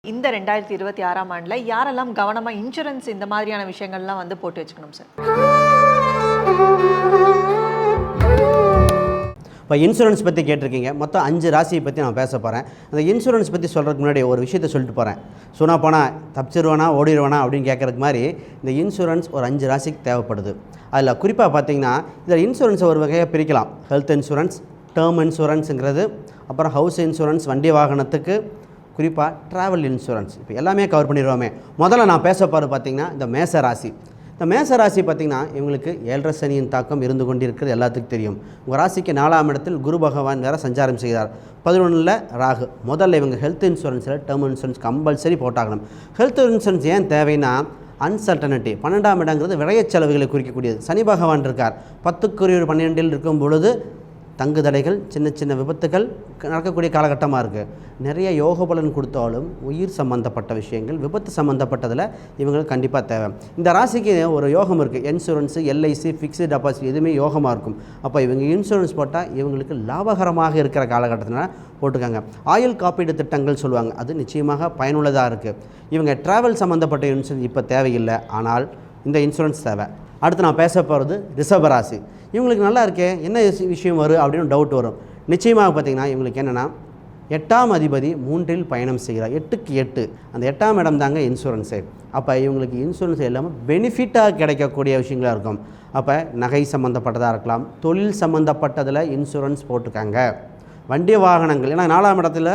இந்த 2026ஆம் ஆண்டில் யாரெல்லாம் கவனமாக இன்சூரன்ஸ் இந்த மாதிரியான விஷயங்கள்லாம் வந்து போட்டு வச்சுக்கணும் சார்? இப்போ இன்சூரன்ஸ் பற்றி கேட்டிருக்கீங்க. மொத்தம் 5 ராசியை பற்றி நான் பேச போகிறேன். அந்த இன்சூரன்ஸ் பற்றி சொல்கிறதுக்கு முன்னாடி ஒரு விஷயத்தை சொல்லிட்டு போகிறேன். சொன்னால் போனால் தப்பிச்சிருவானா ஓடிடுவானா அப்படின்னு கேட்குறதுக்கு மாதிரி இந்த இன்சூரன்ஸ் ஒரு 5 ராசிக்கு தேவைப்படுது. அதில் குறிப்பாக பார்த்தீங்கன்னா இதில் இன்சூரன்ஸை ஒரு வகையாக பிரிக்கலாம். ஹெல்த் இன்சூரன்ஸ், டேர்ம் இன்சூரன்ஸுங்கிறது, அப்புறம் ஹவுஸ் இன்சூரன்ஸ் வண்டி வாகனத்துக்கு, குறிப்பாக ட்ராவல் இன்சூரன்ஸ். இப்போ எல்லாமே கவர் பண்ணிடுவோமே. முதல்ல நான் பேச போகிறது பார்த்திங்கன்னா இந்த மேச ராசி. இந்த மேச ராசி பார்த்திங்கன்னா இவங்களுக்கு 7.5 சனியின் தாக்கம் இருந்து கொண்டிருக்கிறது எல்லாத்துக்கும் தெரியும். உங்கள் ராசிக்கு 4ஆம் இடத்தில் குரு பகவான் வேறு சஞ்சாரம் செய்கிறார். 11ல் ராகு. முதல்ல இவங்க health இன்சூரன்ஸில் term insurance compulsory போட்டாகணும். Health insurance ஏன் தேவைன்னா அன்சர்டனிட்டி. 12ஆம் இடங்கிறது விரைய செலவுகளை குறிக்கக்கூடியது. சனி பகவான் இருக்கார் 10க்குரிய 12இல் இருக்கும் பொழுது தங்கு தடைகள், சின்ன சின்ன விபத்துகள் நடக்கக்கூடிய காலகட்டமாக இருக்குது. நிறைய யோக பலன் கொடுத்தாலும் உயிர் சம்மந்தப்பட்ட விஷயங்கள், விபத்து சம்மந்தப்பட்டதில் இவங்களுக்கு கண்டிப்பாக தேவை. இந்த ராசிக்கு ஒரு யோகம் இருக்குது. இன்சூரன்ஸு, எல்ஐசி, ஃபிக்ஸ்டு டெபாசிட் எதுவுமே யோகமாக இருக்கும். அப்போ இவங்க இன்சூரன்ஸ் போட்டால் இவங்களுக்கு லாபகரமாக இருக்கிற காலகட்டத்தில் போட்டுக்காங்க. ஆயுள் காப்பீடு திட்டங்கள் சொல்லுவாங்க, அது நிச்சயமாக பயனுள்ளதாக இருக்குது. இவங்க ட்ராவல் சம்மந்தப்பட்ட இன்சூரன்ஸ் இப்போ தேவையில்லை, ஆனால் இந்த இன்சூரன்ஸ் தேவை. அடுத்து நான் பேச போகிறது ரிஷப ராசி. இவங்களுக்கு நல்லா இருக்கே, என்ன விஷயம் வரும் அப்படின்னு டவுட் வரும். நிச்சயமாக பார்த்திங்கன்னா இவங்களுக்கு என்னென்னா 8ஆம் அதிபதி 3இல் பயணம் செய்கிறார். 8க்கு 8 அந்த 8ஆம் இடம் தாங்க இன்சூரன்ஸு. அப்போ இவங்களுக்கு இன்சூரன்ஸ் எல்லாமே பெனிஃபிட்டாக கிடைக்கக்கூடிய விஷயங்களாக இருக்கும். அப்போ நகை சம்மந்தப்பட்டதாக இருக்கலாம், தொழில் சம்மந்தப்பட்டதில் இன்சூரன்ஸ் போட்டுக்காங்க. வண்டி வாகனங்கள், ஏன்னா 4ஆம் இடத்துல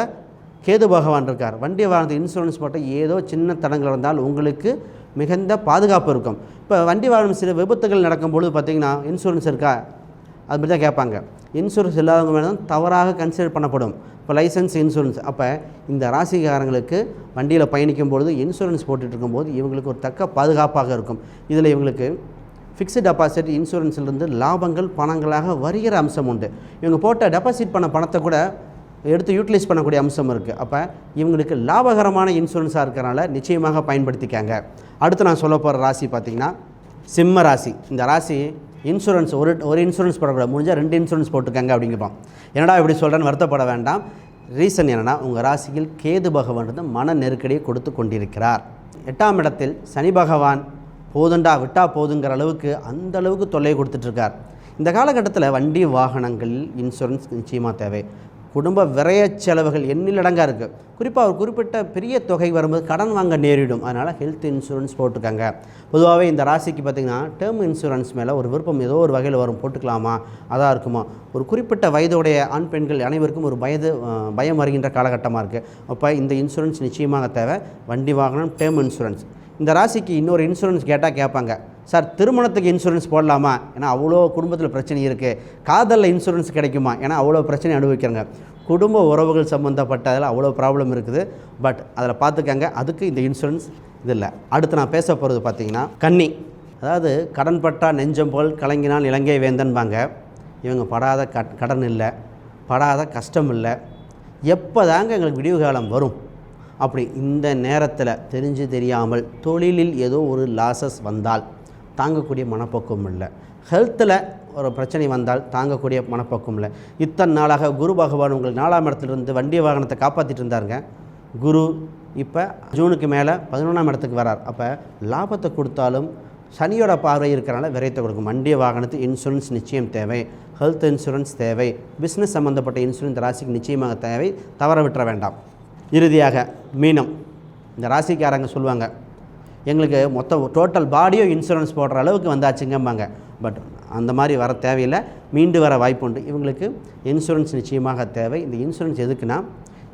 கேது பகவான் இருக்கார். வண்டி வாகனத்துக்கு இன்சூரன்ஸ் போட்டால் ஏதோ சின்ன தடங்கள் இருந்தால் உங்களுக்கு மிகுந்த பாதுகாப்பு இருக்கும். இப்போ வண்டி வாகனம் சில விபத்துகள் நடக்கும்பொழுது பார்த்திங்கன்னா இன்சூரன்ஸ் இருக்கா அது மாதிரி தான் கேட்பாங்க. இன்சூரன்ஸ் இல்லாதவங்க மேலே தான் தவறாக கன்சிடர் பண்ணப்படும். இப்போ லைசன்ஸ், இன்சூரன்ஸ். அப்போ இந்த ராசிக்காரங்களுக்கு வண்டியில் பயணிக்கும் பொழுது இன்சூரன்ஸ் போட்டுட்டு இருக்கும்போது இவங்களுக்கு ஒரு தக்க பாதுகாப்பாக இருக்கும். இதில் இவங்களுக்கு ஃபிக்ஸ்டு டெபாசிட் இன்சூரன்ஸிலிருந்து லாபங்கள் பணங்களாக வருகிற அம்சம் உண்டு. இவங்க போட்ட டெபாசிட் பண்ண பணத்தை கூட எடுத்து யூட்டிலைஸ் பண்ணக்கூடிய அம்சம் இருக்குது. அப்போ இவங்களுக்கு லாபகரமான இன்சூரன்ஸாக இருக்கிறனால நிச்சயமாக பயன்படுத்திக்காங்க. அடுத்து நான் சொல்ல போகிற ராசி பார்த்திங்கன்னா சிம்ம ராசி. இந்த ராசி இன்சூரன்ஸ் ஒரு இன்சூரன்ஸ் போடக்கூடாது, முடிஞ்சால் 2 இன்சூரன்ஸ் போட்டுக்காங்க அப்படிங்கிறோம். என்னடா இப்படி சொல்கிறேன்னு வருத்தப்பட வேண்டாம். ரீசன் என்னென்னா உங்கள் ராசியில் கேது பகவான் வந்து மன நெருக்கடியை கொடுத்து கொண்டிருக்கிறார். 8ஆம் இடத்தில் சனி பகவான் போதுண்டா விட்டா போதுங்கிற அளவுக்கு அந்த அளவுக்கு தொல்லை கொடுத்துட்ருக்கார். இந்த காலகட்டத்தில் வண்டி வாகனங்களில் இன்சூரன்ஸ் நிச்சயமாக தேவை. குடும்ப விரைய செலவுகள் எண்ணிலடங்காக இருக்குது. குறிப்பாக ஒரு குறிப்பிட்ட பெரிய தொகை வரும்போது கடன் வாங்க நேரிடும். அதனால் ஹெல்த் இன்சூரன்ஸ் போட்டுக்காங்க. பொதுவாகவே இந்த ராசிக்கு பார்த்திங்கன்னா டேர்ம் இன்சூரன்ஸ் மேலே ஒரு விருப்பம் ஏதோ ஒரு வகையில் வரும், போட்டுக்கலாமா அதாக இருக்குமா. ஒரு குறிப்பிட்ட வயதுடைய ஆண் பெண்கள் அனைவருக்கும் ஒரு பயம் வருகின்ற காலகட்டமாக இருக்குது. அப்போ இந்த இன்சூரன்ஸ் நிச்சயமாக தேவை. வண்டி வாகனம், டேர்ம் இன்சூரன்ஸ். இந்த ராசிக்கு இன்னொரு இன்சூரன்ஸ் கேட்டால் கேட்பாங்க, சார் திருமணத்துக்கு இன்சூரன்ஸ் போடலாமா, ஏன்னா அவ்வளோ குடும்பத்தில் பிரச்சனை இருக்குது. காதலில் இன்சூரன்ஸ் கிடைக்குமா, ஏன்னா அவ்வளோ பிரச்சனை அனுபவிக்கிறாங்க. குடும்ப உறவுகள் சம்மந்தப்பட்டதில் அவ்வளோ ப்ராப்ளம் இருக்குது. பட் அதில் பார்த்துக்கங்க, அதுக்கு இந்த இன்சூரன்ஸ் இது இல்லை. அடுத்து நான் பேச போகிறது பார்த்திங்கன்னா கன்னி. அதாவது கடன் பட்டா நெஞ்சம் போல் கலங்கினால் இலங்கை வேந்தன்பாங்க. இவங்க படாத கடன் இல்லை, படாத கஷ்டம் இல்லை. எப்போ தாங்க எங்களுக்கு விடிவு காலம் வரும் அப்படி இந்த நேரத்தில் தெரிஞ்சு தெரியாமல் தொழிலில் ஏதோ ஒரு லாசஸ் வந்தால் தாங்கக்கூடிய மனப்பக்குவம் இல்லை. ஹெல்த்தில் ஒரு பிரச்சனை வந்தால் தாங்கக்கூடிய மனப்பக்குவம் இல்லை. இத்தனை நாளாக குரு பகவான் உங்களுக்கு 4ஆம் இடத்துலேருந்து வண்டி வாகனத்தை காப்பாற்றிட்டு இருந்தாருங்க. குரு இப்போ ஜூனுக்கு மேலே 11ஆம் இடத்துக்கு வரார். அப்போ லாபத்தை கொடுத்தாலும் சனியோட பார்வை இருக்கிறனால விரைத்தை கொடுக்கும். வண்டி வாகனத்துக்கு இன்சூரன்ஸ் நிச்சயம் தேவை. ஹெல்த் இன்சூரன்ஸ் தேவை. பிஸ்னஸ் சம்மந்தப்பட்ட இன்சூரன்ஸ் ராசிக்கு நிச்சயமாக தேவை, தவற விட்டுற வேண்டாம். இறுதியாக மீனம். இந்த ராசிக்காரங்க சொல்லுவாங்க, எங்களுக்கு மொத்தம் டோட்டல் பாடியோ இன்சூரன்ஸ் போடுற அளவுக்கு வந்தாச்சுங்கம்பாங்க. பட் அந்த மாதிரி வர தேவையில்லை, மீண்டு வர வாய்ப்பு உண்டு. இவங்களுக்கு இன்சூரன்ஸ் நிச்சயமாக தேவை. இந்த இன்சூரன்ஸ் எதுக்குன்னா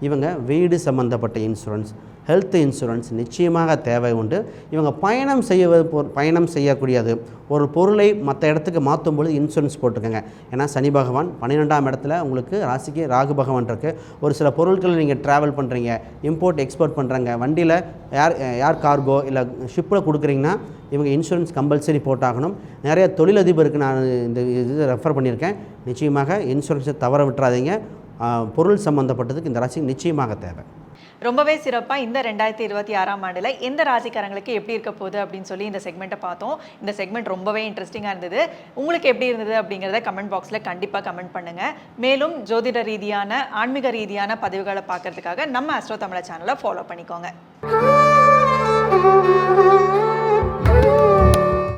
இவங்க வீடு சம்மந்தப்பட்ட இன்சூரன்ஸ், ஹெல்த் இன்சூரன்ஸ் நிச்சயமாக தேவை உண்டு. இவங்க பயணம் செய்யக்கூடியது ஒரு பொருளை மற்ற இடத்துக்கு மாற்றும் பொழுது இன்சூரன்ஸ் போட்டுக்கோங்க. ஏன்னா சனி பகவான் 12ஆம் இடத்துல உங்களுக்கு ராசிக்கு ராகு பகவான் இருக்குது. ஒரு சில பொருட்களை நீங்கள் ட்ராவல் பண்ணுறீங்க, இம்போர்ட் எக்ஸ்போர்ட் பண்ணுறாங்க, வண்டியில் ஏர் கார்கோ இல்லை ஷிப்பில் கொடுக்குறீங்கன்னா இவங்க இன்சூரன்ஸ் கம்பல்சரி போட்டாகணும். நிறைய தொழிலதிபருக்கு நான் இந்த இது ரெஃபர் பண்ணியிருக்கேன். நிச்சயமாக இன்சூரன்ஸை தவற விட்டுறாதீங்க. பொருள் சம்மந்தப்பட்டதுக்கு இந்த ராசி நிச்சயமாக தேவை. ரொம்பவே சிறப்பாக இந்த 2026ஆம் ஆண்டில் எந்த ராசிக்காரங்களுக்கு எப்படி இருக்க போகுது அப்படின்னு சொல்லி இந்த செக்மெண்ட்டை பார்த்தோம். இந்த செக்மெண்ட் ரொம்பவே இன்ட்ரெஸ்டிங்காக இருந்தது. உங்களுக்கு எப்படி இருந்தது அப்படிங்கிறத கமெண்ட் பாக்ஸில் கண்டிப்பாக கமெண்ட் பண்ணுங்கள். மேலும் ஜோதிட ரீதியான ஆன்மீக ரீதியான பதிவுகளை பார்க்கறதுக்காக நம்ம ஆஸ்ட்ரோ தமிழா சேனலை ஃபாலோ பண்ணிக்கோங்க.